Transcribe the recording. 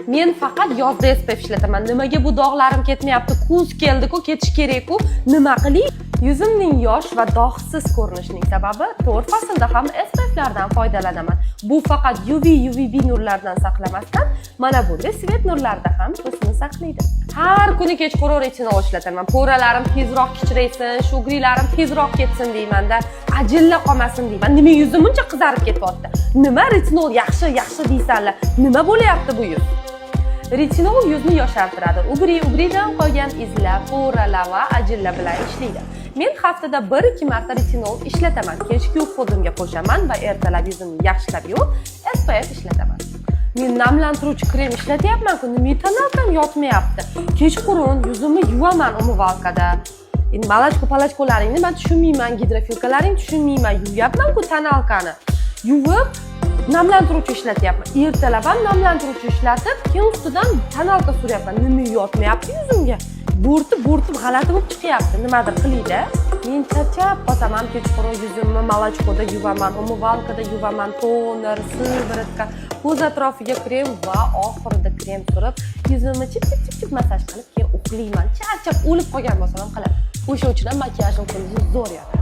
Men faqat yozda SPF ishlataman. Nimaga bu dog'larim ketmayapti? Kuz keldi-ku, ketish kerak-ku. Nima qiling? Yuzimning yosh va dog'siz ko'rinishining sababi to'rt faslda ham SPFlardan foydalanaman. Bu faqat UVB nurlardan saqlamasdan, mana bunday svet nurlarda ham ko'zni saqlaydi. Har kuni kechqurun retinol ishlataman. Po'ralarim tezroq kichraysin, shugrilarim tezroq ketsin deymanda, ajilla qolmasin deyman. Nima yuzim uncha qizarib ketyapti? Nima retinol yaxshi deysanlar? Nima bo'layapti bu yuz? Retinol yuzni yoshartiradi. Ugridan qolgan izlar, po'ralar va ajilla bilan ishlaydi. Men haftada 1-2 marta retinol ishlataman. Kechki uxlashimga qo'shaman va ertalab yuzimni yaxshilab yuvib, SPF ishlataman. Men namlantiruvchi krem ishlatyapman-ku, nima tonalkam yotmayapti. Kechqurun yuzimni yuvaman umuvvalkada. Endi malachko-palachkolaringni men tushunmayman, gidrofilkalaring tushunmayman. Yuvyapman-ku tonalkani. Yuvib namlantiruvchi ishlatyapman. Ertalab ham namlantiruvchi ishlatib, keyin ustidan tonalka suryapman. Nima yotmayapti yuzimga? Bo'rtib g'alati bo'lib chiqyapti. Nimadir qiling-da. Men charchab qosaman, kechqurun yuzimni malachkoda yuvaman, umuvvalkada yuvaman, toner, siviritka, ko'z atrofiga krem va oxirida krem surib, yuzimni chip masaj qilib, keyin uxlayman. Charchab o'lib qolgan bo'lsam ham qilaman. O'sha uchun ham makiyajim kunduzi zo'r yoqadi.